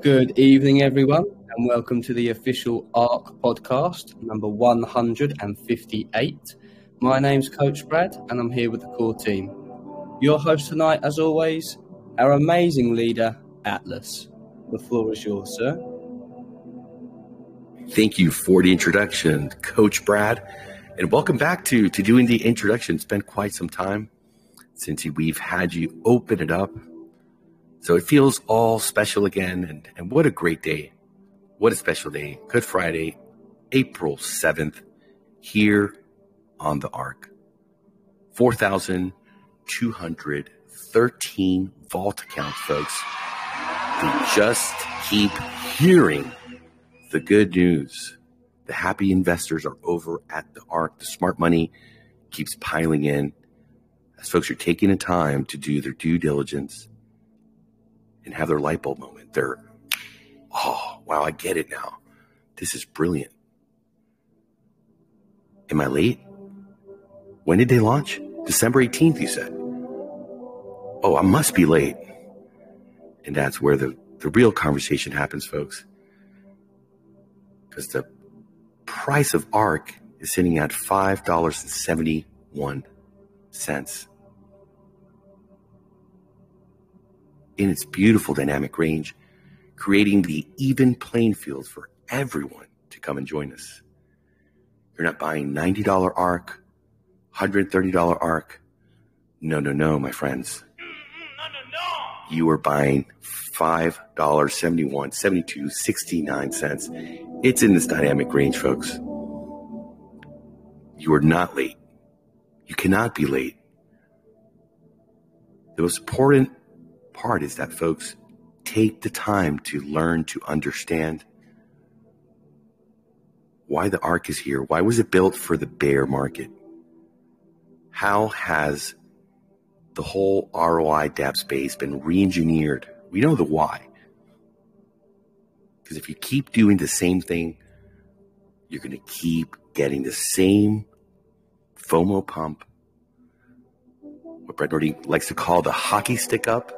Good evening, everyone, and welcome to the official ARK Podcast, number 158. My name's Coach Brad, and I'm here with the core team. Your host tonight, as always, our amazing leader, Atlas. The floor is yours, sir. Thank you for the introduction, Coach Brad, and welcome back to doing the introduction. It's been quite some time since we've had you open it up. So it feels all special again, and what a great day. What a special day. Good Friday, April 7th, here on the ARK. 4,213 vault accounts, folks. We just keep hearing the good news. The happy investors are over at the ARK. The smart money keeps piling in as folks are taking the time to do their due diligence and have their light bulb moment. They're, oh, wow, I get it now. This is brilliant. Am I late? When did they launch? December 18th, you said. Oh, I must be late. And that's where the real conversation happens, folks. Because the price of ARK is sitting at $5.71 in its beautiful dynamic range, creating the even playing field for everyone to come and join us. You're not buying $90 ARK, $130 ARK. No, my friends. You are buying $5.71, 72, 69 cents. It's in this dynamic range, folks. You are not late. You cannot be late. The most important part is that folks take the time to learn to understand why the ARK is here. Why was it built for the bear market? How has the whole ROI DApp space been re-engineered? We know the why. Because if you keep doing the same thing, you're going to keep getting the same FOMO pump, what Brett Nordine likes to call the hockey stick up,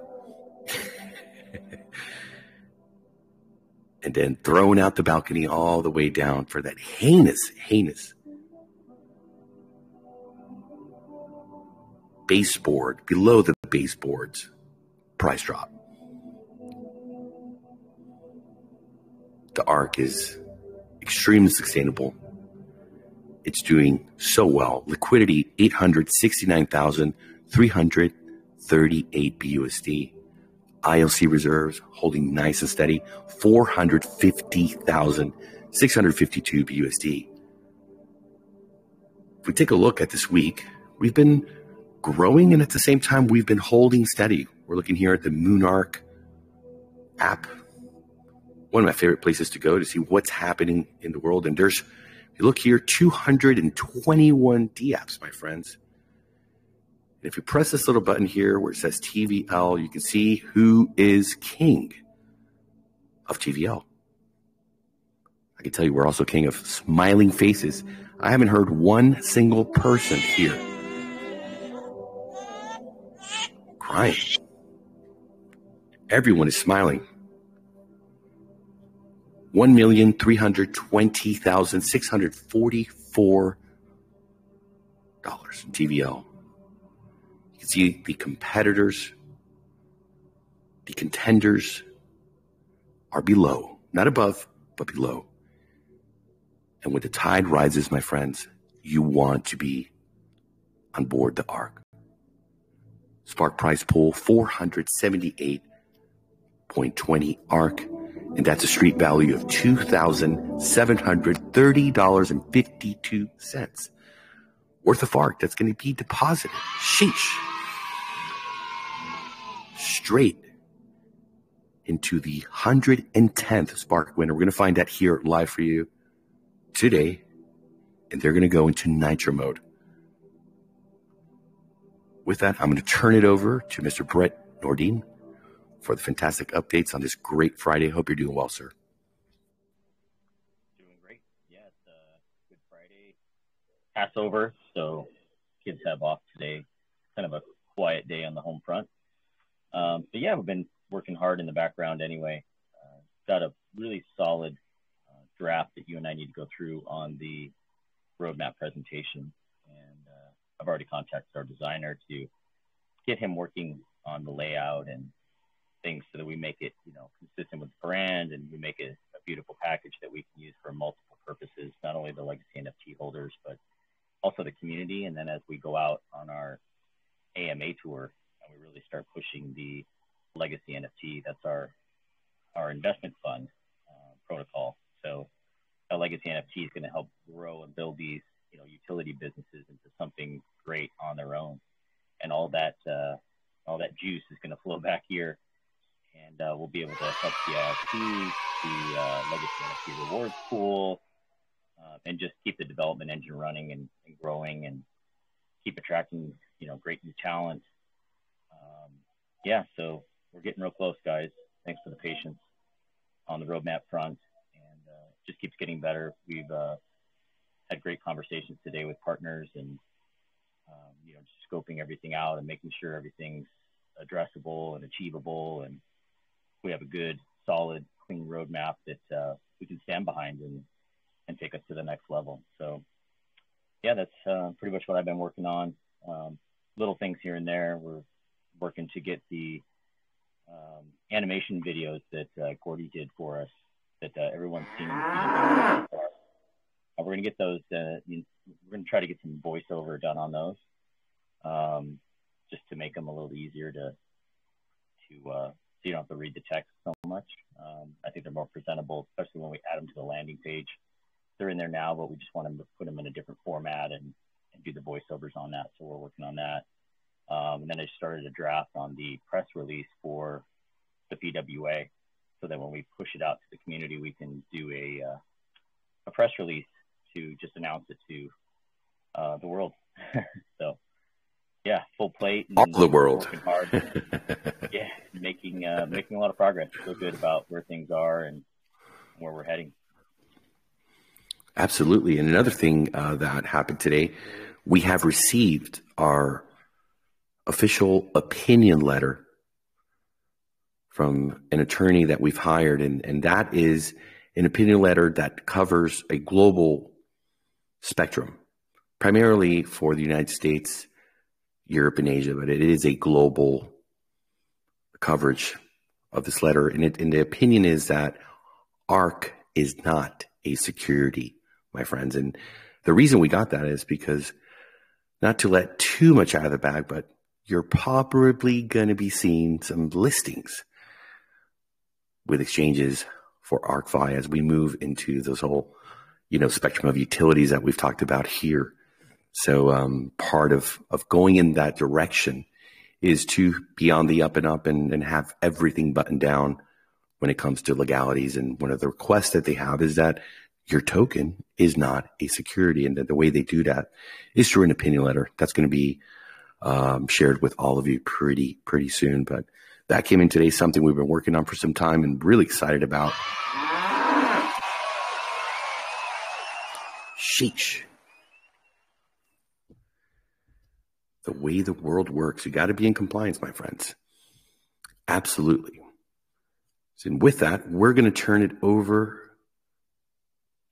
and then thrown out the balcony all the way down for that heinous baseboard, below the baseboard's price drop. The ARK is extremely sustainable. It's doing so well. Liquidity, 869,338 BUSD. ILC reserves holding nice and steady, 450,652 BUSD. If we take a look at this week, we've been growing, and at the same time, we've been holding steady. We're looking here at the MoonArk app, one of my favorite places to go to see what's happening in the world. And there's, if you look here, 221 D-apps, my friends. And if you press this little button here where it says TVL, you can see who is king of TVL. I can tell you we're also king of smiling faces. I haven't heard one single person here crying. Everyone is smiling. 1,320,644 in TVL. You can see the competitors, the contenders are below, not above, but below. And when the tide rises, my friends, you want to be on board the ARK. Spark price pool, 478.20 ARK. And that's a street value of $2,730.52 worth of ARK that's going to be deposited. Sheesh. Straight into the 110th Spark winner. We're going to find that here live for you today. And they're going to go into nitro mode. With that, I'm going to turn it over to Mr. Brett Nordine for the fantastic updates on this great Friday. Hope you're doing well, sir. Doing great. Yeah, it's Good Friday, Passover, so kids have off today. Kind of a quiet day on the home front. But yeah, we've been working hard in the background anyway. got a really solid draft that you and I need to go through on the roadmap presentation. And I've already contacted our designer to get him working on the layout and things so that we make it, consistent with the brand, and we make it a beautiful package that we can use for multiple purposes, not only the legacy NFT holders, but also the community. And then as we go out on our AMA tour and we really start pushing the legacy NFT, that's our investment fund protocol. So a legacy NFT is going to help grow and build these, utility businesses into something great on their own. And all that juice is going to flow back here, and we'll be able to help the IRP, the legacy NFT rewards pool, and just keep the development engine running and growing, and keep attracting, great new talent. So we're getting real close, guys. Thanks for the patience on the roadmap front, and just keeps getting better. We've had great conversations today with partners, and just scoping everything out and making sure everything's addressable and achievable, and we have a good, solid, clean roadmap that we can stand behind and take us to the next level. So that's pretty much what I've been working on. Little things here and there. We're working to get the animation videos that Gordy did for us that everyone's seen. We're going to get those. We're going to try to get some voiceover done on those, just to make them a little easier to so you don't have to read the text so much. I think they're more presentable, especially when we add them to the landing page. They're in there now, but we just want to put them in a different format and do the voiceovers on that. So we're working on that. And then I started a draft on the press release for the PWA, so that when we push it out to the community, we can do a press release to just announce it to the world. So full plate. And all the world. Working hard. Making a lot of progress. Feel good about where things are and where we're heading. Absolutely. And another thing that happened today, we have received our official opinion letter from an attorney that we've hired. And that is an opinion letter that covers a global spectrum, primarily for the United States, Europe, and Asia, but it is a global coverage of this letter. And the opinion is that ARK is not a security, my friends. And the reason we got that is because, not to let too much out of the bag, but you're probably going to be seeing some listings with exchanges for Arkfi as we move into this whole, spectrum of utilities that we've talked about here. So part of going in that direction is to be on the up and up and have everything buttoned down when it comes to legalities. And one of the requests that they have is that your token is not a security, and that the way they do that is through an opinion letter. That's going to be shared with all of you pretty soon. But that came in today, something we've been working on for some time and really excited about. Sheesh. The way the world works, you got to be in compliance, my friends. Absolutely. And with that, we're going to turn it over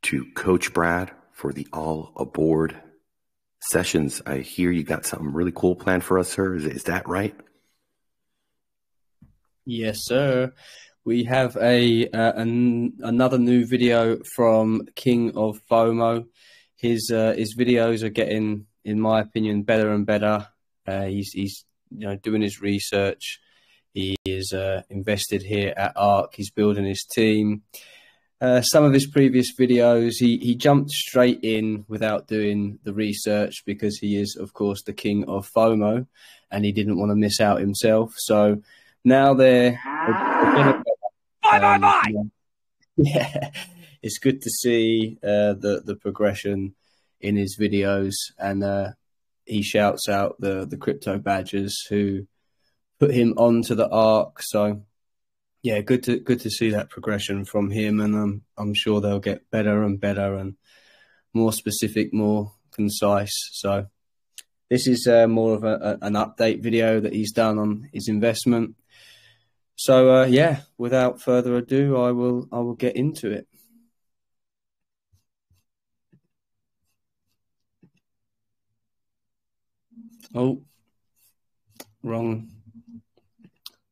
to Coach Brad for the All Aboard sessions. I hear you got something really cool planned for us, sir. Is that right? Yes, sir. We have another new video from King of FOMO. His videos are getting, in my opinion, better and better. He's doing his research. He is invested here at ARK. He's building his team. Some of his previous videos, he jumped straight in without doing the research because he is, of course, the king of FOMO, and he didn't want to miss out himself. So now they're it's good to see the progression in his videos, and he shouts out the crypto badgers who put him onto the ARK. So yeah, good to see that progression from him, and I'm sure they'll get better and better and more specific, more concise. So this is more of an update video that he's done on his investment. So yeah, without further ado, I will get into it. Oh, wrong.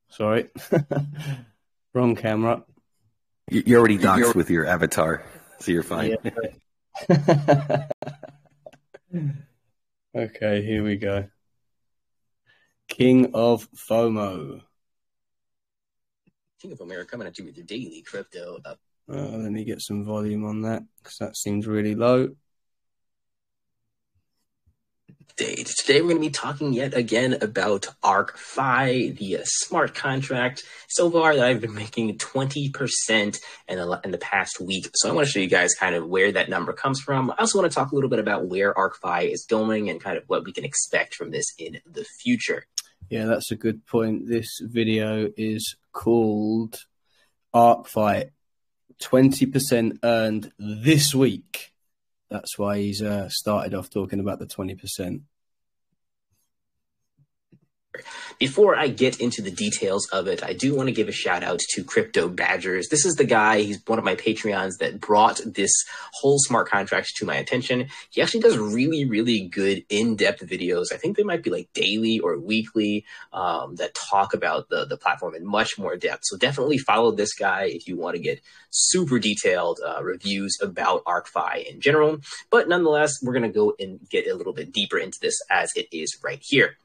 Sorry, wrong camera. You already doxed with your avatar, so you're fine. Yeah. Okay, here we go. King of FOMO. King of America coming at you with your daily crypto up. Let me get some volume on that because that seems really low. Today we're going to be talking yet again about Arkfi, the smart contract. So far, that I've been making 20% in the past week. So I want to show you guys kind of where that number comes from. I also want to talk a little bit about where Arkfi is going and kind of what we can expect from this in the future. Yeah, that's a good point. This video is called Arkfi 20% earned this week. That's why he's started off talking about the 20%. Before I get into the details of it, I do want to give a shout out to Crypto Badgers. This is the guy, he's one of my Patreons that brought this whole smart contract to my attention. He actually does really, really good in-depth videos. I think they might be like daily or weekly that talk about the platform in much more depth. So definitely follow this guy if you want to get super detailed reviews about Arkfi in general. But nonetheless, we're going to go and get a little bit deeper into this as it is right here.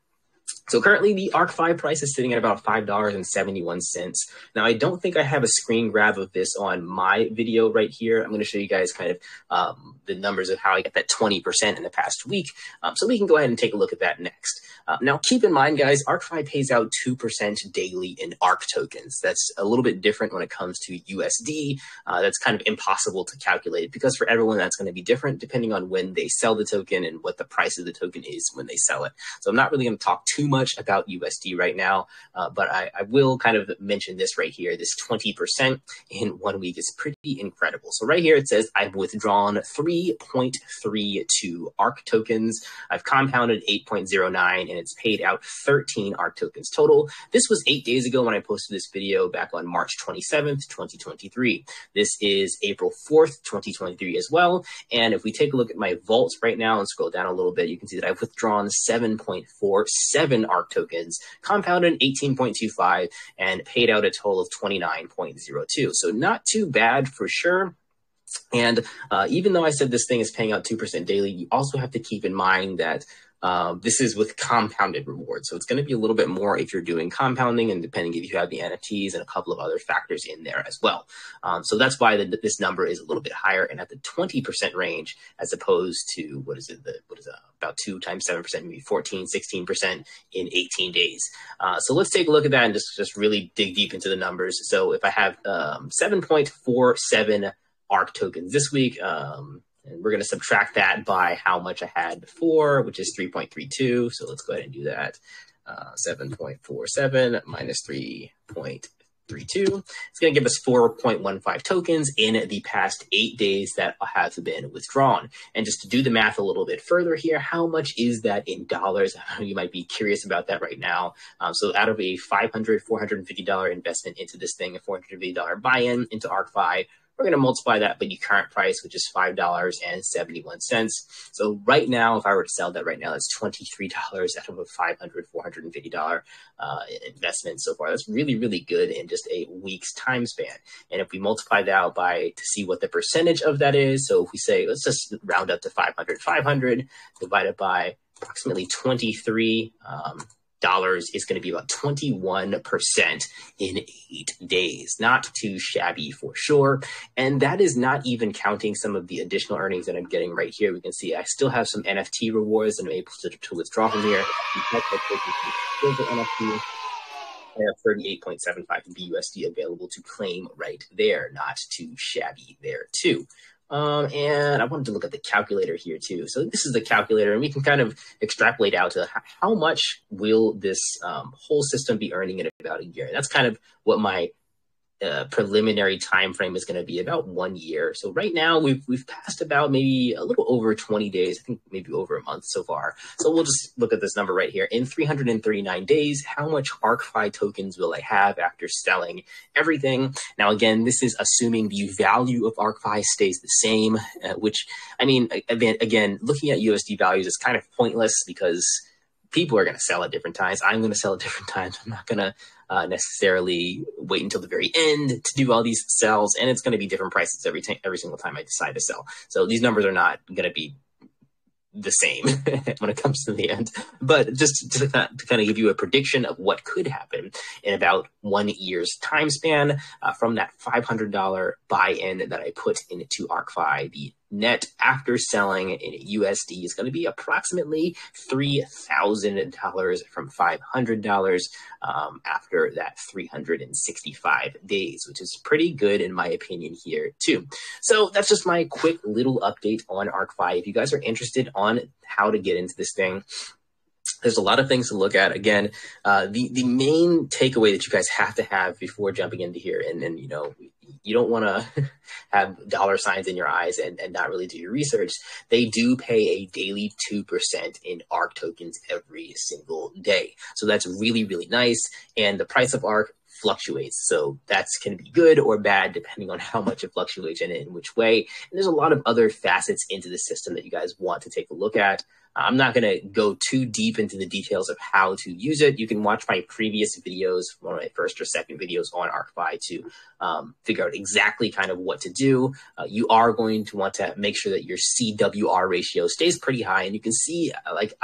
So currently the Arkfi price is sitting at about $5.71. Now, I don't think I have a screen grab of this on my video right here. I'm going to show you guys kind of the numbers of how I get that 20% in the past week. So we can go ahead and take a look at that next. Now, keep in mind, guys, Arkfi pays out 2% daily in ARK tokens. That's a little bit different when it comes to USD. That's kind of impossible to calculate because for everyone, that's going to be different depending on when they sell the token and what the price of the token is when they sell it. So I'm not really going to talk too much about USD right now, but I will kind of mention this right here. This 20% in 1 week is pretty incredible. So right here it says I've withdrawn 3.32 ARK tokens. I've compounded 8.09 and it's paid out 13 ARK tokens total. This was 8 days ago when I posted this video back on March 27th, 2023. This is April 4th, 2023 as well. And if we take a look at my vaults right now and scroll down a little bit, you can see that I've withdrawn 7.47 ARK tokens, compounded 18.25, and paid out a total of 29.02. So not too bad for sure. And even though I said this thing is paying out 2% daily, you also have to keep in mind that this is with compounded rewards. So it's going to be a little bit more if you're doing compounding and depending if you have the NFTs and a couple of other factors in there as well. So that's why this number is a little bit higher and at the 20% range as opposed to, about 2 times 7%, maybe 14, 16% in 18 days. So let's take a look at that and just really dig deep into the numbers. So if I have 7.47 ARK tokens this week, and we're going to subtract that by how much I had before, which is 3.32. So let's go ahead and do that. 7.47 minus 3.32. It's going to give us 4.15 tokens in the past 8 days that have been withdrawn. And just to do the math a little bit further here, how much is that in dollars? You might be curious about that right now. So out of a $450 investment into this thing, a $450 buy-in into Arkfi, we're going to multiply that by the current price, which is $5.71. So right now, if I were to sell that right now, that's $23 out of a $450 investment so far. That's really, really good in just a week's time span. And if we multiply that out by to see what the percentage of that is, so if we say, let's just round up to 500 divided by approximately 23 dollars is going to be about 21% in 8 days. Not too shabby for sure. And that is not even counting some of the additional earnings that I'm getting right here. We can see I still have some NFT rewards that I'm able to withdraw from here. I have 38.75 BUSD available to claim right there. Not too shabby there too. And I wanted to look at the calculator here too. So this is the calculator, and we can kind of extrapolate out to how much will this whole system be earning in about a year. And that's kind of what my preliminary time frame is going to be about 1 year. So right now we've passed about maybe a little over 20 days, I think maybe over a month so far. So we'll just look at this number right here. In 339 days, how much Arkfi tokens will I have after selling everything? Now, again, this is assuming the value of Arkfi stays the same, which, I mean, again, looking at USD values is kind of pointless because people are going to sell at different times. I'm going to sell at different times. I'm not going to necessarily wait until the very end to do all these sells, and it's going to be different prices every single time I decide to sell. So these numbers are not going to be the same when it comes to the end, but just to kind of give you a prediction of what could happen in about 1 year's time span from that $500 buy-in that I put into Arkfi. The net after selling in USD is going to be approximately $3,000 from $500 after that 365 days, which is pretty good in my opinion here too. So that's just my quick little update on Arkfi. If you guys are interested on how to get into this thing, there's a lot of things to look at. Again, the main takeaway that you guys have to have before jumping into here, and you know, you don't want to have dollar signs in your eyes and not really do your research. They do pay a daily 2% in ARK tokens every single day. So that's really, really nice. And the price of ARK fluctuates. So that's can be good or bad depending on how much it fluctuates and in which way. And there's a lot of other facets into the system that you guys want to take a look at. I'm not going to go too deep into the details of how to use it. You can watch my previous videos, one of my first or second videos on Arkfi to figure out exactly kind of what to do. You are going to want to make sure that your CWR ratio stays pretty high. And you can see, like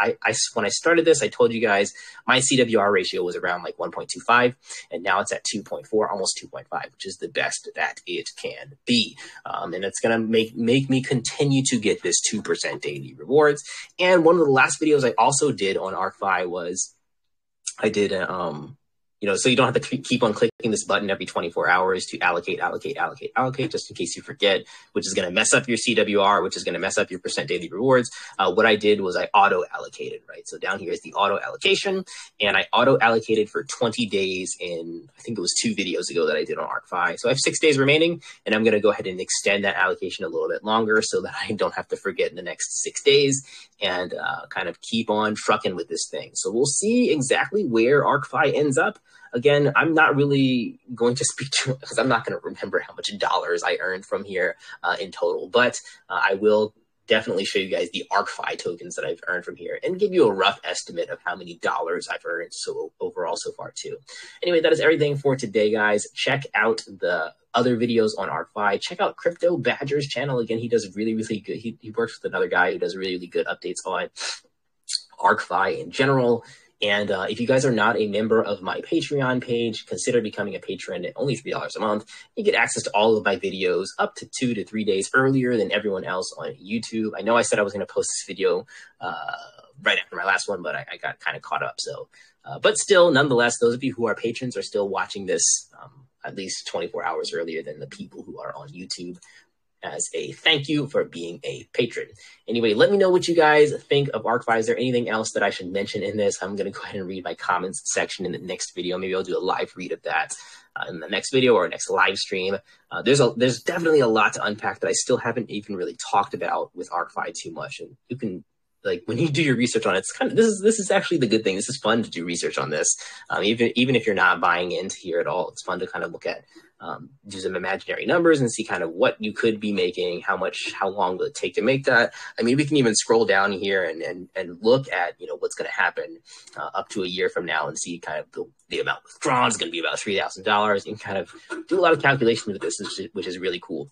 when I started this, I told you guys my CWR ratio was around like 1.25, and now it's at 2.4, almost 2.5, which is the best that it can be. And it's going to make me continue to get this 2% daily rewards. And one of the last videos I also did on Arkfi was I did you know, so you don't have to keep on clicking this button every 24 hours to allocate, just in case you forget, which is going to mess up your CWR, which is going to mess up your percent daily rewards. What I did was I auto allocated, right? So down here is the auto allocation, and I auto allocated for 20 days in, I think it was 2 videos ago that I did on Arkfi. So I have 6 days remaining, and I'm going to go ahead and extend that allocation a little bit longer so that I don't have to forget in the next 6 days and kind of keep on trucking with this thing. So we'll see exactly where Arkfi ends up. Again, I'm not really going to speak to it because I'm not going to remember how much dollars I earned from here in total, but I will definitely show you guys the Arkfi tokens that I've earned from here and give you a rough estimate of how many dollars I've earned so overall so far too. Anyway, that is everything for today, guys. Check out the other videos on Arkfi. Check out Crypto Badger's channel. Again, he does really, really good. He works with another guy who does really, really good updates on Arkfi in general. And if you guys are not a member of my Patreon page, consider becoming a patron at only $3 a month. You get access to all of my videos up to 2 to 3 days earlier than everyone else on YouTube. I know I said I was going to post this video right after my last one, but I got kind of caught up. So, but still, nonetheless, those of you who are patrons are still watching this at least 24 hours earlier than the people who are on YouTube, as a thank you for being a patron. Anyway, let me know what you guys think of Arkfi. Is there anything else that I should mention in this? I'm going to go ahead and read my comments section in the next video. Maybe I'll do a live read of that in the next video or next live stream. There's definitely a lot to unpack that I still haven't even really talked about with Arkfi too much. And you can, like, when you do your research on it, it's kind of, this is actually the good thing. This is fun to do research on this. Even if you're not buying into here at all, it's fun to kind of look at, do some imaginary numbers and see kind of what you could be making, how long will it take to make that. I mean, we can even scroll down here and look at, you know, what's going to happen up to a year from now and see kind of the amount withdrawn is going to be about $3,000. And kind of do a lot of calculation with this, which is really cool.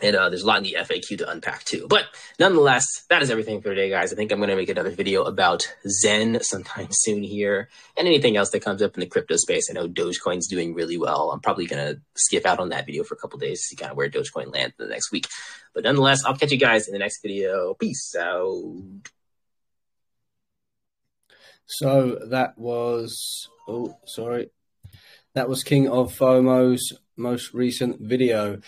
And there's a lot in the FAQ to unpack too. But nonetheless, that is everything for today, guys. I think I'm going to make another video about Zen sometime soon here and anything else that comes up in the crypto space. I know Dogecoin's doing really well. I'm probably going to skip out on that video for a couple days to see kind of where Dogecoin lands in the next week. But nonetheless, I'll catch you guys in the next video. Peace out. So that was, that was King of FOMO's most recent video.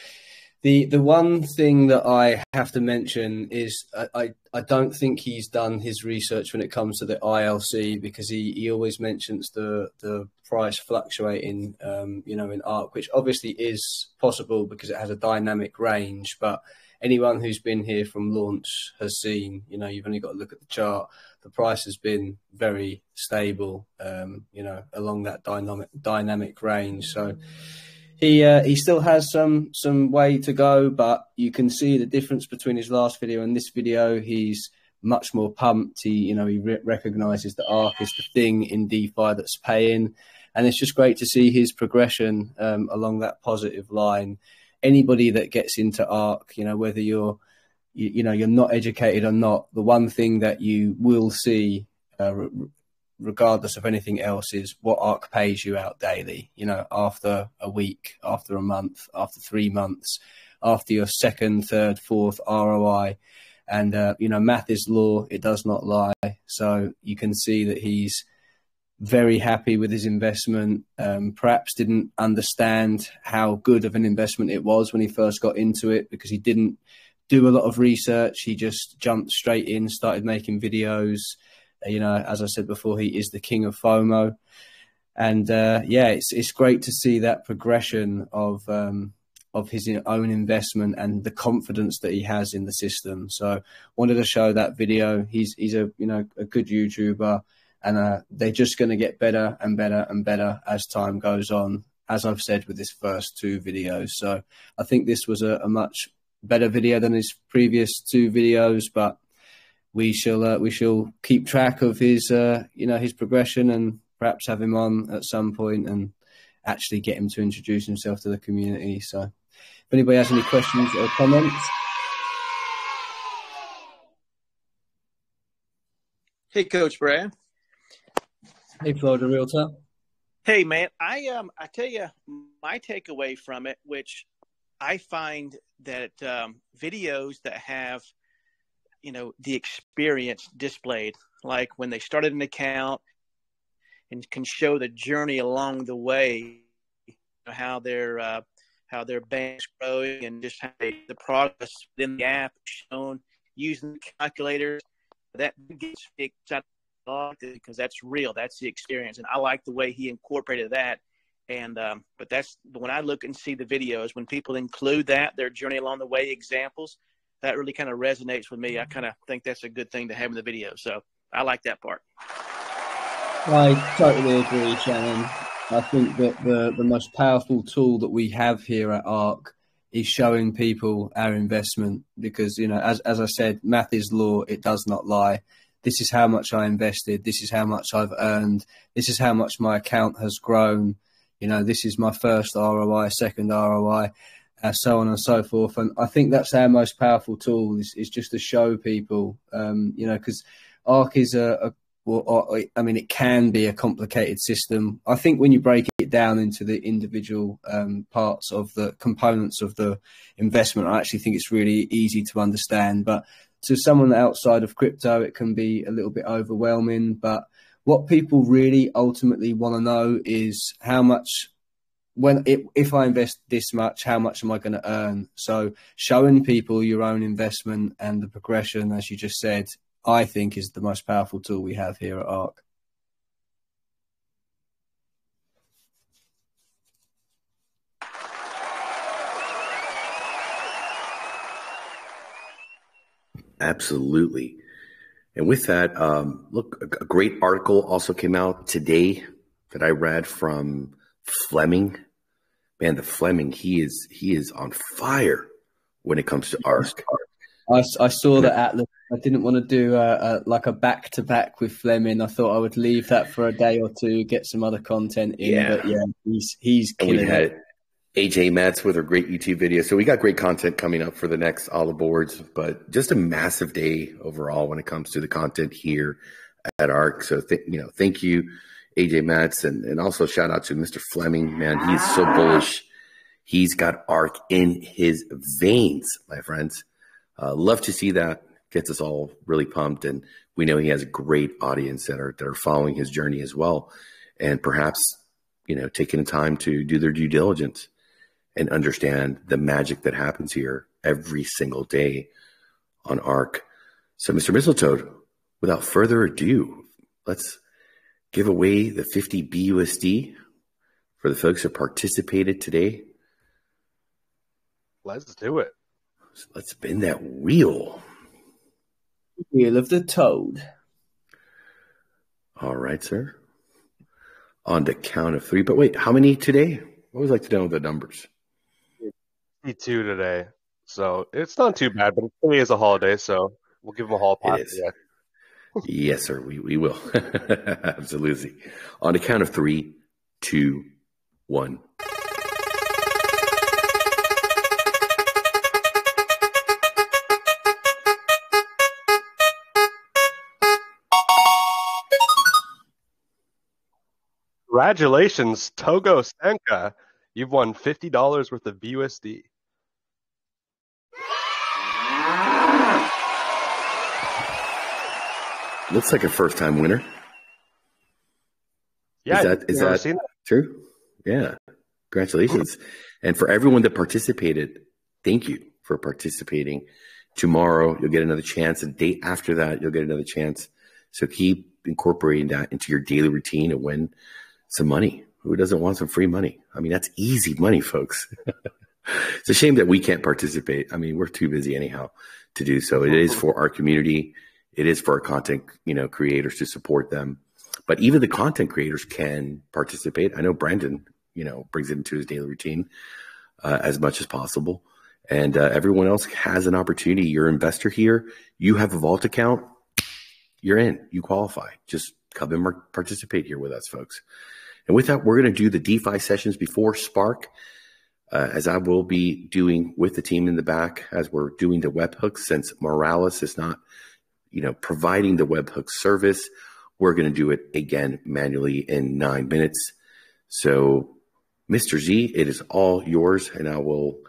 The one thing that I have to mention is I don't think he's done his research when it comes to the ILC, because he always mentions the price fluctuating, in ARK, which obviously is possible because it has a dynamic range. But anyone who's been here from launch has seen, you've only got to look at the chart. The price has been very stable, along that dynamic range. So he still has some way to go, but you can see the difference between his last video and this video. He's much more pumped. He recognizes that ARK is the thing in DeFi that's paying, and it's just great to see his progression along that positive line. Anybody that gets into ARK, whether you're not educated or not, the one thing that you will see, regardless of anything else, is what ARK pays you out daily, after a week, after a month, after 3 months, after your second, third, fourth ROI. And, math is law, it does not lie. So you can see that he's very happy with his investment, perhaps didn't understand how good of an investment it was when he first got into it, because he didn't do a lot of research. He just jumped straight in, started making videos. As I said before, he is the king of FOMO. And it's great to see that progression of his own investment and the confidence that he has in the system. So wanted to show that video. He's a good YouTuber, and they're just going to get better and better and better as time goes on, as I've said with his first 2 videos. So I think this was a much better video than his previous 2 videos, but we shall keep track of his his progression, and perhaps have him on at some point and actually get him to introduce himself to the community. So if anybody has any questions or comments. Hey, Coach Brad. Hey, Florida Realtor. Hey, man. I tell you my takeaway from it, which I find that videos that have the experience displayed, like when they started an account and can show the journey along the way, how their bank's growing, and just how the progress within the app shown using the calculators. That gets me excited because that's real. That's the experience, and I like the way he incorporated that. And but when I look and see the videos, when people include their journey along the way examples, that really kind of resonates with me. I kind of think that's a good thing to have in the video. So I like that part. I totally agree, Shannon. I think that the most powerful tool that we have here at ARK is showing people our investment, because, as I said, math is law. It does not lie. This is how much I invested. This is how much I've earned. This is how much my account has grown. This is my first ROI, second ROI. So on and so forth. And I think that's our most powerful tool, is just to show people, because ARK is it can be a complicated system. I think when you break it down into the individual parts of the components of the investment, I actually think it's really easy to understand. But to someone outside of crypto, it can be a little bit overwhelming. But what people really ultimately want to know is how much, if I invest this much, how much am I going to earn? So showing people your own investment and the progression, as you just said, I think is the most powerful tool we have here at ARK. Absolutely. And with that, look, a great article also came out today that I read from Fleming. Man, the Fleming, he is on fire when it comes to ARK. I saw that Atlas. I didn't want to do a back-to-back with Fleming. I thought I would leave that for a day or two, get some other content in. Yeah. But yeah, he's killing it. We had AJ Metz with her great YouTube video. So we got great content coming up for the next all aboards, but just a massive day overall when it comes to the content here at ARK. So, thank you, AJ Metz, and also shout out to Mr. Fleming, man. He's so bullish. He's got ARK in his veins, my friends. Love to see that. Gets us all really pumped, and we know he has a great audience that are following his journey as well, and perhaps taking the time to do their due diligence and understand the magic that happens here every single day on ARK. So, Mr. Mistletoe, without further ado, let's give away the 50 BUSD for the folks who participated today. Let's do it. So let's spin that wheel. Wheel of the Toad. All right, sir. On the count of 3. But wait, how many today? I always like to know the numbers. 52 today. So it's not too bad, but today is a holiday, so we'll give them a hall pass. It is. Yes, sir. We will. Absolutely. On the count of 3, 2, 1. Congratulations, Togo Senka. You've won $50 worth of BUSD. Looks like a first-time winner. Yeah, is that true? Yeah. Congratulations. And for everyone that participated, thank you for participating. Tomorrow, you'll get another chance. The day after that, you'll get another chance. So keep incorporating that into your daily routine and win some money. Who doesn't want some free money? I mean, that's easy money, folks. It's a shame that we can't participate. I mean, we're too busy anyhow to do so. It is for our community. It is for our content, creators to support them. But even the content creators can participate. I know Brandon, brings it into his daily routine as much as possible. And everyone else has an opportunity. You're an investor here. You have a vault account. You're in. You qualify. Just come and participate here with us, folks. And with that, we're going to do the DeFi sessions before Spark, as I will be doing with the team in the back as we're doing the webhooks. Since Morales is not, providing the webhook service, we're going to do it again manually in 9 minutes. So, Mr. Z, it is all yours, and I will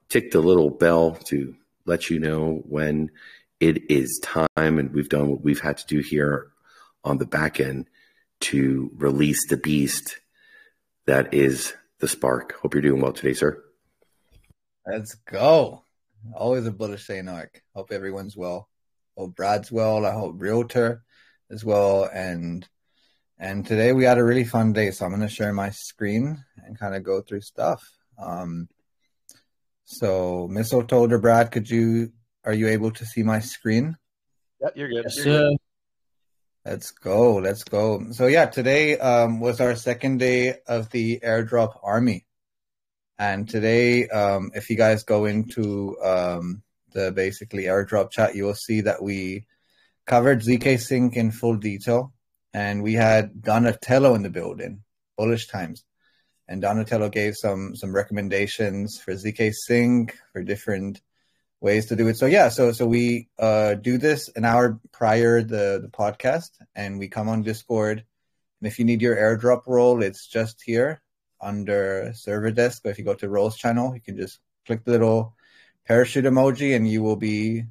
tick the little bell to let you know when it is time. And we've done what we've had to do here on the back end to release the beast that is the Spark. Hope you're doing well today, sir. Let's go. Always a bullish day in ARK. Hope everyone's well. Hope Brad's well. I hope Realtor is well. And today we had a really fun day. So I'm going to share my screen and kind of go through stuff. So Mistletoe or Brad, are you able to see my screen? Yep, you're good. Yes, sir. Let's go. So yeah, today was our second day of the airdrop army. And today, if you guys go into the basically airdrop chat, you will see that we covered ZK Sync in full detail. And we had Donatello in the building, bullish times. And Donatello gave some recommendations for ZK Sync, for different ways to do it. So yeah, so we do this an hour prior the podcast, and we come on Discord. And if you need your airdrop role, it's just here under server desk. Or if you go to roles channel, you can just click the little parachute emoji, and you will be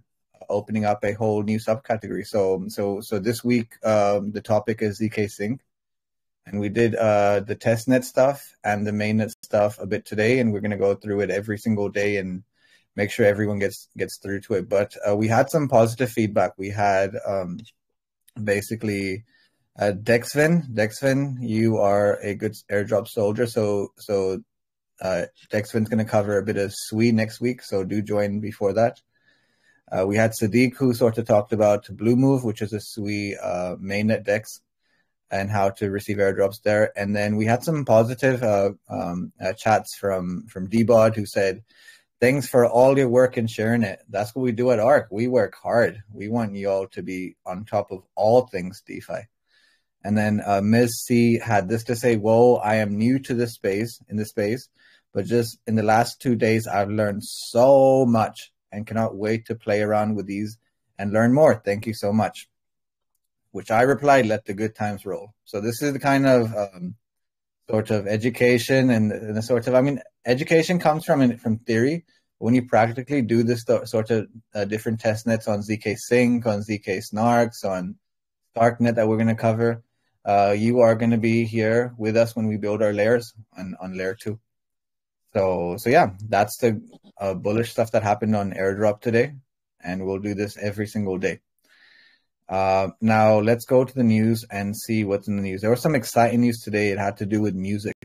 opening up a whole new subcategory. So this week the topic is ZK Sync, and we did the testnet stuff and the mainnet stuff a bit today, and we're going to go through it every single day and make sure everyone gets through to it. But we had some positive feedback. We had basically Dexvin, you are a good airdrop soldier. So Dexvin's going to cover a bit of SWE next week, so do join before that. We had Sadiq, who sort of talked about Blue Move, which is a SWE mainnet Dex, and how to receive airdrops there. And then we had some positive chats from D-Bod, who said, thanks for all your work and sharing it. That's what we do at ARK. We work hard. We want you all to be on top of all things DeFi. And then Ms. C had this to say, whoa, I am new to this space, but just in the last 2 days, I've learned so much and cannot wait to play around with these and learn more. Thank you so much. Which I replied, let the good times roll. So this is the kind of sort of education and the sort of, education comes from theory. But when you practically do this sort of different test nets on ZK Sync, on ZK Snarks, on Starknet that we're going to cover, you are going to be here with us when we build our layers on layer 2. So yeah, that's the bullish stuff that happened on airdrop today, and we'll do this every single day. Now let's go to the news and see what's in the news. There was some exciting news today. It had to do with music.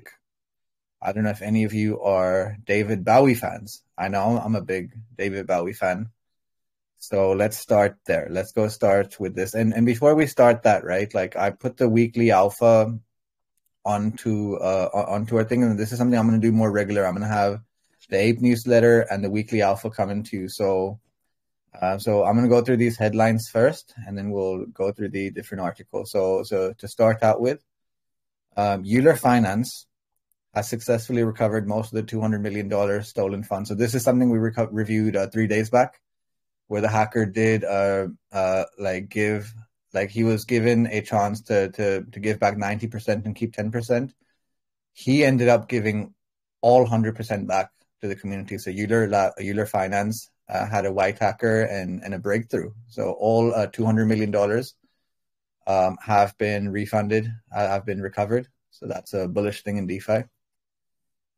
I don't know if any of you are David Bowie fans. I know I'm a big David Bowie fan. So let's start there. Let's go start with this. And before we start that, right, like I put the weekly alpha onto our thing, and this is something I'm going to do more regular. I'm going to have the Ape newsletter and the weekly alpha coming to you. So I'm going to go through these headlines first, and then we'll go through the different articles. So to start out with, Euler Finance has successfully recovered most of the $200 million stolen funds. So this is something we reviewed 3 days back, where the hacker did he was given a chance to give back 90% and keep 10%. He ended up giving all 100% back to the community. So Euler Finance had a white hacker and a breakthrough. So all $200 million have been refunded, have been recovered. So that's a bullish thing in DeFi.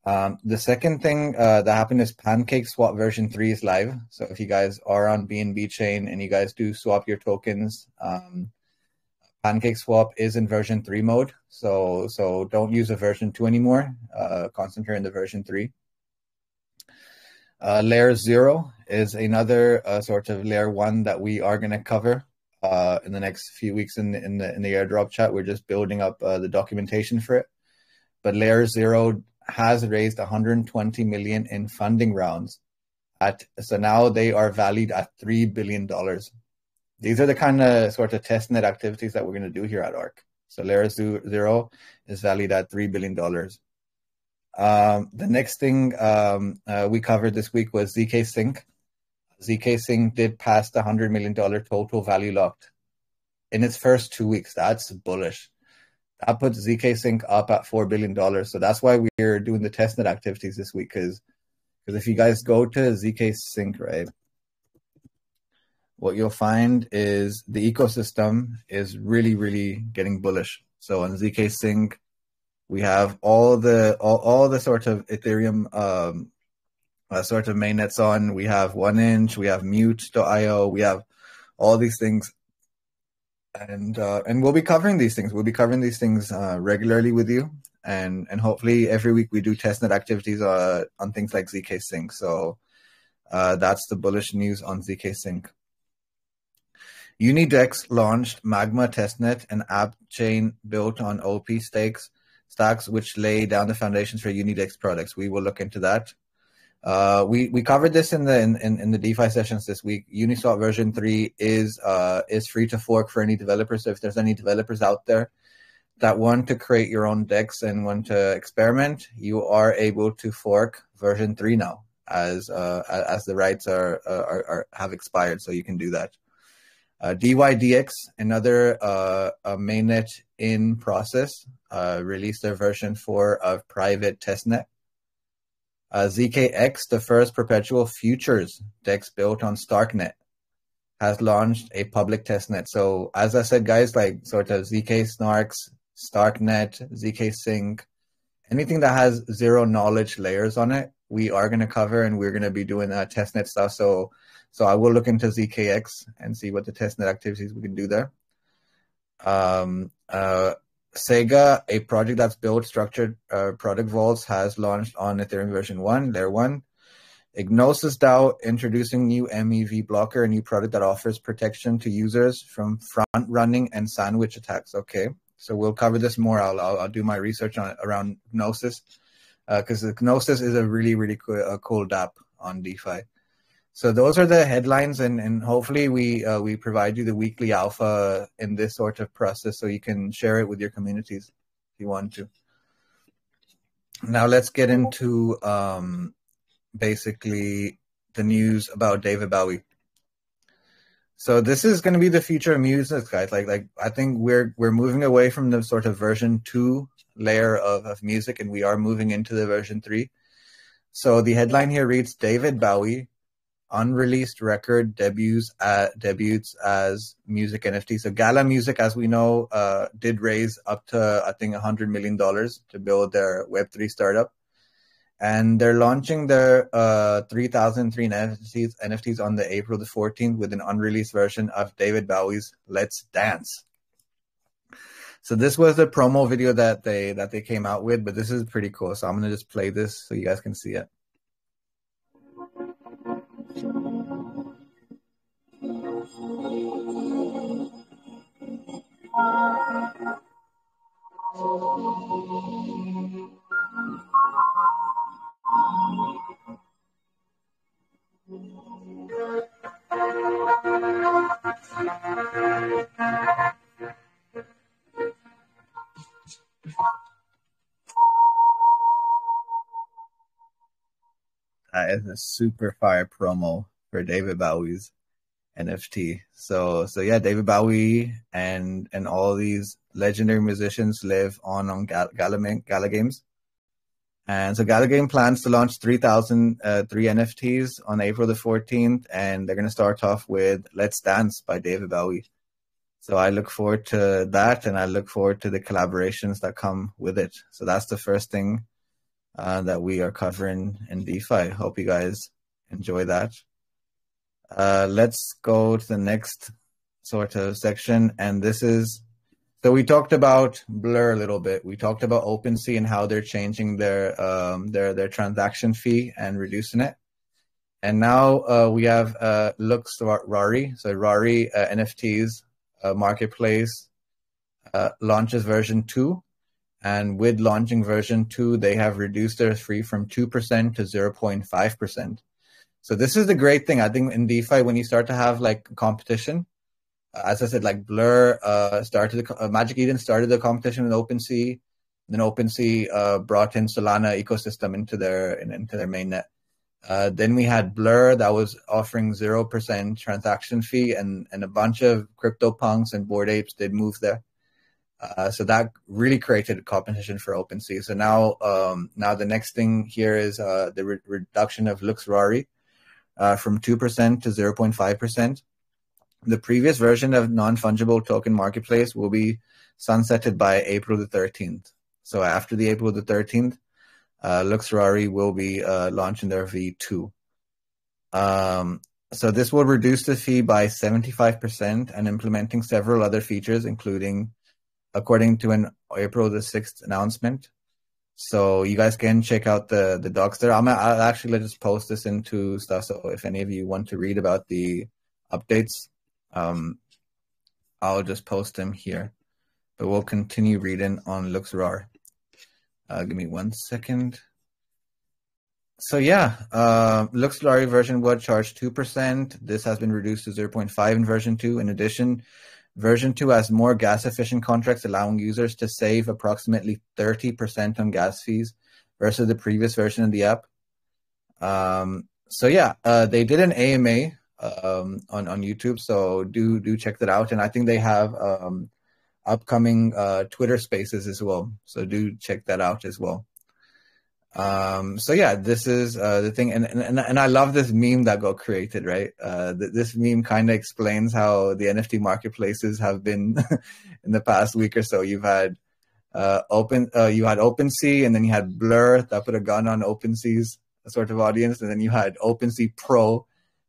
The second thing that happened is PancakeSwap version 3 is live. So if you guys are on BNB chain and you guys do swap your tokens, PancakeSwap is in version 3 mode. So don't use a version 2 anymore. Concentrate on the version 3. Layer 0 is another sort of layer 1 that we are going to cover in the next few weeks in the airdrop chat. We're just building up the documentation for it. But layer 0 has raised 120 million in funding rounds. So now they are valued at $3 billion. These are the kind of sort of testnet activities that we're going to do here at ARK. So layer 0 is valued at $3 billion. The next thing we covered this week was ZK Sync. ZK Sync did pass the $100 million total value locked in its first 2 weeks. That's bullish. That puts ZK Sync up at $4 billion. So that's why we're doing the testnet activities this week. Because if you guys go to ZK Sync, right, what you'll find is the ecosystem is really, really getting bullish. So on ZK Sync, we have all the sort of Ethereum sort of mainnets on. We have 1inch, we have Mute.io, we have all these things. And we'll be covering these things. We'll be covering these things regularly with you, and hopefully every week we do testnet activities on things like ZK Sync. So that's the bullish news on ZK Sync. Unidex launched Magma Testnet, an app chain built on OP stacks, which lay down the foundations for Unidex products. We will look into that. We covered this in the DeFi sessions this week. Uniswap version 3 is free to fork for any developers. So if there's any developers out there that want to create your own DEX and want to experiment, you are able to fork version 3 now, as the rights have expired. So you can do that. DYDX, another mainnet in process, released their version 4 of private testnet. ZKX, the first perpetual futures DEX built on Starknet, has launched a public testnet. So as I said, guys, like sort of ZK Snarks, Starknet, ZK Sync, anything that has zero knowledge layers on it, we are going to cover, and we're going to be doing testnet stuff. So I will look into ZKX and see what the testnet activities we can do there. Sega, a project that's built structured product vaults, has launched on Ethereum version 1, layer 1. Gnosis DAO introducing new MEV blocker, a new product that offers protection to users from front running and sandwich attacks. Okay, so we'll cover this more. I'll do my research around Gnosis, because Gnosis is a really, really cool DApp on DeFi. So those are the headlines, and hopefully we provide you the weekly alpha in this sort of process, so you can share it with your communities if you want to. Now let's get into basically the news about David Bowie. So this is going to be the future of music, guys. Like I think we're moving away from the sort of version 2 layer of music, and we are moving into the version 3. So the headline here reads: David Bowie unreleased record debuts as music NFT. So Gala Music, as we know, did raise up to, I think, $100 million to build their Web3 startup. and they're launching their 3003 NFTs on the April the 14th with an unreleased version of David Bowie's "Let's Dance." So this was the promo video that they came out with, but this is pretty cool. So I'm gonna just play this so you guys can see it. That is a super fire promo for David Bowie's NFT. So yeah, David Bowie and all these legendary musicians live on Gala Games. And so Gala Game plans to launch 3,003 NFTs on April the 14th, and they're going to start off with "Let's Dance" by David Bowie. So I look forward to that, and I look forward to the collaborations that come with it. So that's the first thing that we are covering in DeFi. Hope you guys enjoy that. Let's go to the next sort of section, and this is, so we talked about Blur a little bit. We talked about OpenSea and how they're changing their transaction fee and reducing it. And now we have Lux Rari. So Rari NFTs marketplace launches version 2. And with launching version 2, they have reduced their fee from 2% to 0.5%. So this is the great thing, I think, in DeFi, when you start to have like competition. As I said, like Blur Magic Eden started the competition with OpenSea. Then OpenSea brought in Solana ecosystem into their mainnet. Then we had Blur that was offering 0% transaction fee, and a bunch of CryptoPunks and Bored Apes did move there. So that really created a competition for OpenSea. So now the next thing here is the reduction of Lux Rari from 2% to 0.5%. The previous version of non-fungible token marketplace will be sunsetted by April the 13th. So after the April the 13th, Lux Rari will be launching their V2. So this will reduce the fee by 75% and implementing several other features, including, according to an April the 6th announcement. So you guys can check out the docs there. I'll actually just post this into stuff. So if any of you want to read about the updates, I'll just post them here. But we'll continue reading on Lux Rari. Give me 1 second. So yeah, Lux Rari version 1 charged 2%. This has been reduced to 0.5 in version 2. In addition, version 2 has more gas-efficient contracts, allowing users to save approximately 30% on gas fees versus the previous version of the app. So yeah, they did an AMA on YouTube, so do check that out. And I think they have upcoming Twitter Spaces as well, so do check that out as well. So yeah, this is the thing, and I love this meme that got created, right? This meme kind of explains how the NFT marketplaces have been in the past week or so. You've had OpenSea, and then you had Blur that put a gun on OpenSea's sort of audience, and then you had OpenSea Pro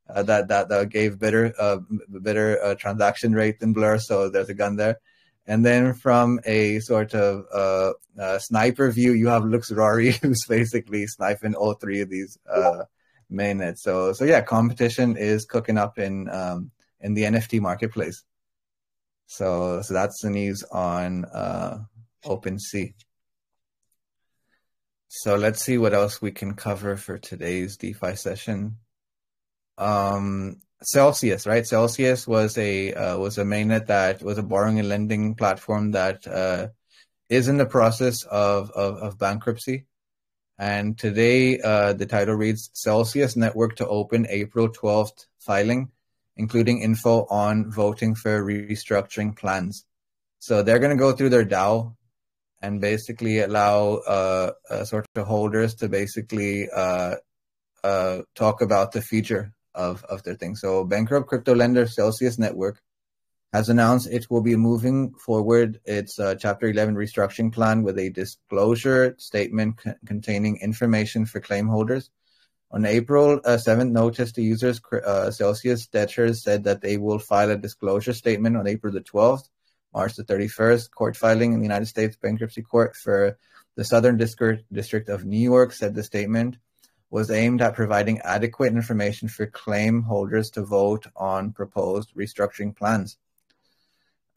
that gave better transaction rate than Blur, so there's a gun there. And then from a sort of sniper view, you have Lux Rari, who's basically sniping all three of these mainnets. So yeah, competition is cooking up in the NFT marketplace. So that's the news on OpenSea. So let's see what else we can cover for today's DeFi session. Celsius, right? Celsius was a mainnet that was a borrowing and lending platform that is in the process of bankruptcy. And today, the title reads, Celsius Network to open April 12th filing, including info on voting for restructuring plans. So they're going to go through their DAO and basically allow sort of holders to basically talk about the future of their thing. So bankrupt crypto lender Celsius Network has announced it will be moving forward its Chapter 11 restructuring plan with a disclosure statement containing information for claim holders. On April 7th notice to users, Celsius debtors said that they will file a disclosure statement on April the 12th. March the 31st, court filing in the United States Bankruptcy Court for the Southern District of New York said the statement was aimed at providing adequate information for claim holders to vote on proposed restructuring plans.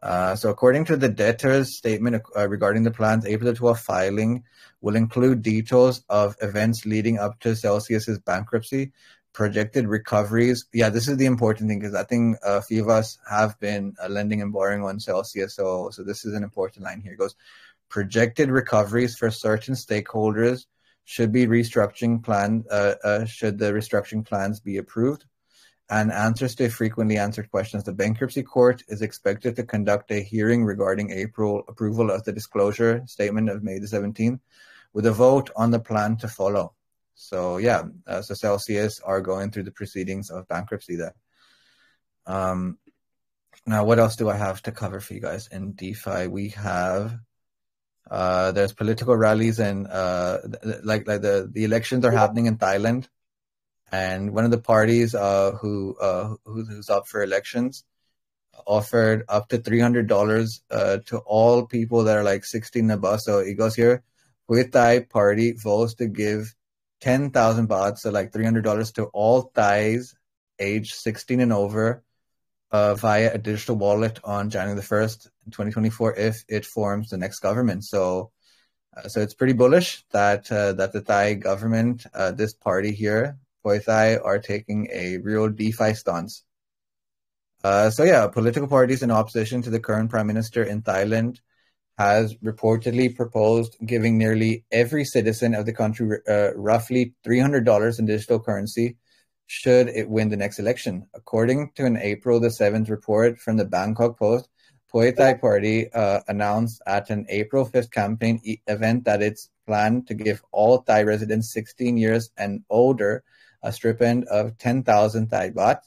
So according to the debtor's statement regarding the plans, April the 12th filing will include details of events leading up to Celsius's bankruptcy, projected recoveries. Yeah, this is the important thing because I think a few of us have been lending and borrowing on Celsius. So this is an important line here. It goes, projected recoveries for certain stakeholders should be restructuring plan. Should the restructuring plans be approved? And answers to frequently answered questions. The bankruptcy court is expected to conduct a hearing regarding April approval of the disclosure statement of May the 17th, with a vote on the plan to follow. So yeah, so Celsius are going through the proceedings of bankruptcy there. Now, what else do I have to cover for you guys in DeFi? We have there's political rallies and like the elections are happening in Thailand. And one of the parties who's up for elections offered up to $300 to all people that are like 16 and above. So it goes here, Pheu Thai party votes to give 10,000 baht, so like $300 to all Thais aged 16 and over via a digital wallet on January the 1st, 2024, if it forms the next government. So it's pretty bullish that the Thai government, this party here, Pheu Thai, are taking a real DeFi stance. Political parties in opposition to the current prime minister in Thailand has reportedly proposed giving nearly every citizen of the country roughly $300 in digital currency should it win the next election. According to an April the 7th report from the Bangkok Post, Pheu Thai party announced at an April 5th campaign event that it's planned to give all Thai residents 16 years and older a stipend of 10,000 Thai baht,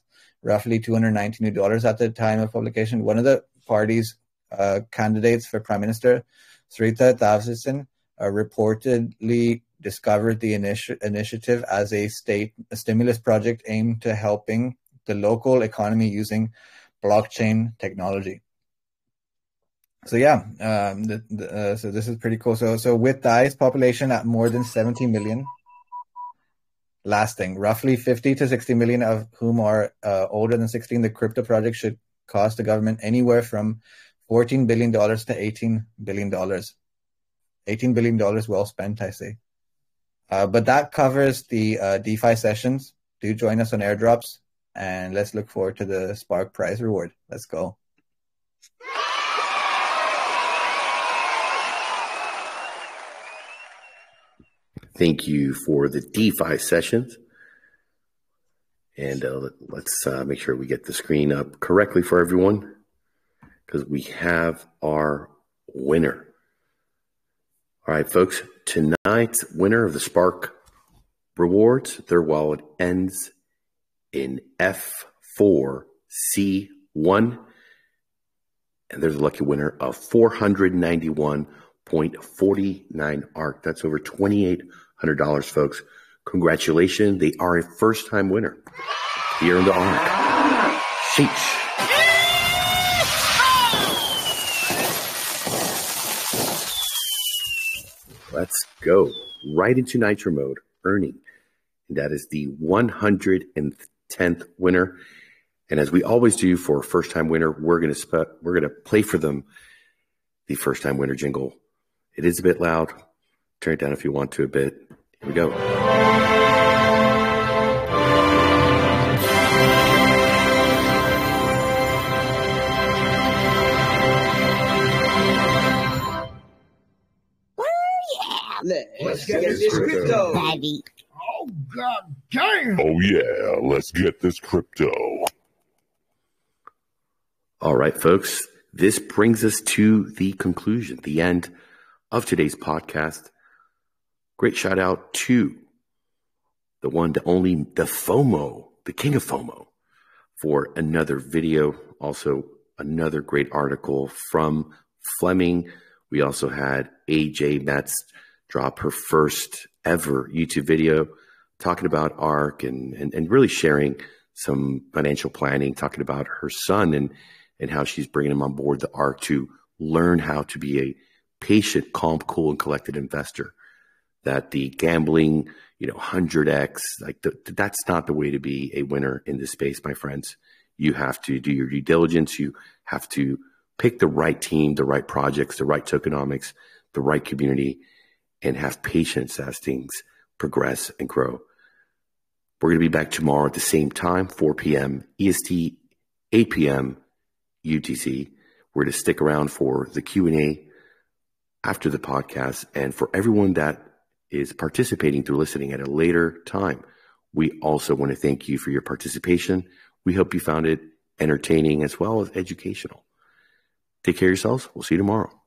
roughly $290 at the time of publication. One of the party's candidates for prime minister, Srettha Thavisin, reportedly discovered the initiative as a stimulus project aimed to helping the local economy using blockchain technology. So so this is pretty cool. So with Thai's population at more than 70 million, roughly 50 to 60 million of whom are older than 16, the crypto project should cost the government anywhere from $14 billion to $18 billion. $18 billion well spent, I say. But that covers the DeFi sessions. Do join us on airdrops, and let's look forward to the Spark prize reward. Let's go. Thank you for the DeFi sessions. And let's make sure we get the screen up correctly for everyone, because we have our winner. All right, folks, tonight's winner of the Spark rewards, their wallet ends in F4C1. And there's a lucky winner of 491.49 ARK. That's over $2,800, folks. Congratulations. They are a first-time winner here in the ARK. Sheesh. Let's go right into Nitro mode, earning. And that is the 110th winner. And as we always do for a first-time winner, we're gonna play for them the first-time winner jingle. It is a bit loud. Turn it down if you want to a bit. Here we go. Let's get this crypto. Daddy. Oh, God damn. Oh, yeah. Let's get this crypto. All right, folks. This brings us to the conclusion, the end of today's podcast. Great shout out to the one, the only, the FOMO, the king of FOMO, for another video. Also, another great article from Fleming. We also had AJ Metz drop her first ever YouTube video talking about ARK and really sharing some financial planning, talking about her son and how she's bringing him on board the ARK to learn how to be a patient, calm, cool, and collected investor. That the gambling, 100x, that's not the way to be a winner in this space, my friends. You have to do your due diligence. You have to pick the right team, the right projects, the right tokenomics, the right community, and have patience as things progress and grow. We're going to be back tomorrow at the same time, 4 p.m. EST, 8 p.m. UTC. We're going to stick around for the Q&A after the podcast. And for everyone that is participating through listening at a later time, we also want to thank you for your participation. We hope you found it entertaining as well as educational. Take care of yourselves. We'll see you tomorrow.